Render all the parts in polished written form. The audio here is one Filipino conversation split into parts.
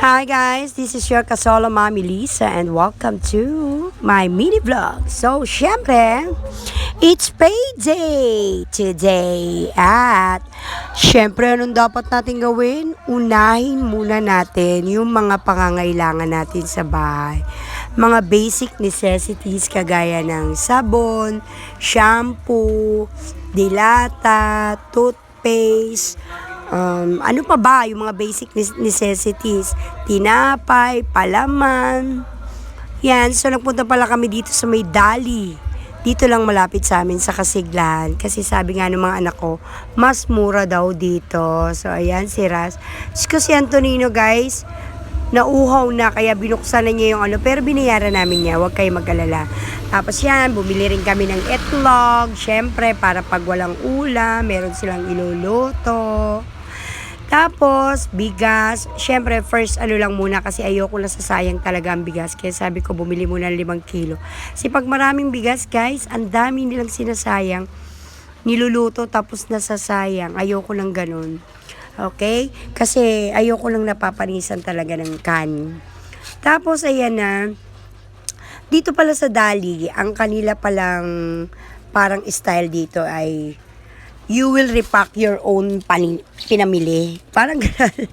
Hi guys, this is your Kasolo Mami Lisa and welcome to my mini vlog. So, syempre, it's payday today at syempre, anong dapat natin gawin? Unahin muna natin yung mga pangangailangan natin sa bahay. Mga basic necessities kagaya ng sabon, shampoo, dilata, toothpaste, ano pa ba yung mga basic necessities? Tinapay, palaman. Yan, so nagpunta pala kami dito sa may Dali. Dito lang malapit sa amin sa Kasiglan. Kasi sabi nga ng mga anak ko, mas mura daw dito. So ayan, si Ras. Si Antonino guys, nauhaw na kaya binuksan na niya yung ano. Pero binayaran namin niya, huwag kayo mag-alala. Tapos yan, bumili rin kami ng itlog. Syempre, para pag walang ulam, meron silang iluluto. Tapos, bigas. Syempre, first ano lang muna kasi ayoko na sasayang talaga ang bigas. Kaya sabi ko, bumili muna ng 5 kilo. Kasi pag maraming bigas, guys, ang dami nilang sinasayang. Niluluto tapos nasasayang. Ayoko ng ganun. Okay? Kasi ayoko lang napapanisan talaga ng kanin. Tapos, ayan na. Dito pala sa Dali, ang kanila palang parang style dito ay you will repack your own pinamili. Parang gano'n.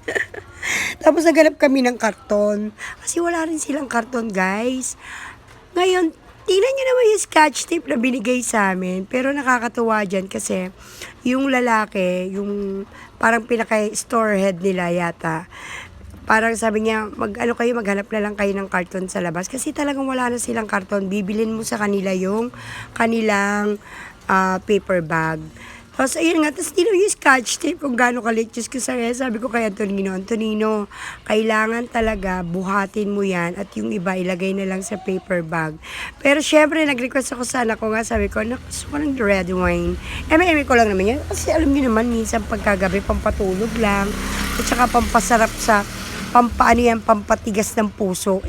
Tapos naghanap kami ng karton. Kasi wala rin silang karton, guys. Ngayon, tingnan nyo naman yung scotch tape na binigay sa amin. Pero nakakatuwa dyan kasi yung lalaki, yung parang pinaka-store head nila yata, parang sabi niya, maghanap na lang kayo ng karton sa labas. Kasi talagang wala na silang karton. Bibilin mo sa kanila yung kanilang paper bag. Tapos ayun nga, tapos yung scotch tape kung gaano kalit. Diyos ko sabi ko kay Antonino, kailangan talaga buhatin mo yan at yung iba ilagay na lang sa paper bag. Pero syempre, nag-request ako sa anak ko nga, sabi ko, gusto ko ng red wine. Eme ko lang naman yan. Kasi alam niyo naman, minsan pagkagabi, pampatulog lang. At saka pampasarap sa, pampatigas ng puso.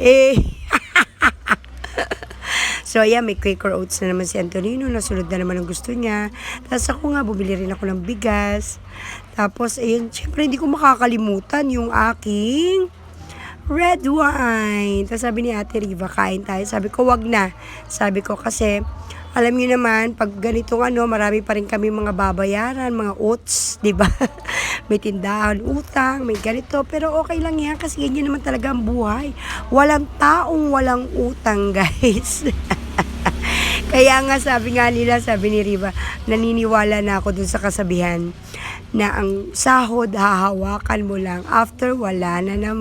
So, ayan, may Quaker Oats na naman si Antonino. Nasunod na naman ang gusto niya. Tapos ako nga, bumili rin ako ng bigas. Tapos, ayun, syempre, hindi ko makakalimutan yung aking red wine. Tapos sabi ni Ate Riva, kain tayo. Sabi ko, wag na. Sabi ko, kasi, alam niyo naman, pag ganitong marami pa rin kami mga babayaran, mga oats, di ba? May tindahan, utang, may ganito. Pero okay lang yan kasi ganyan naman talaga ang buhay. Walang taong walang utang, guys. Kaya nga sabi ni Riva, naniniwala na ako dun sa kasabihan na ang sahod hahawakan mo lang after wala na naman.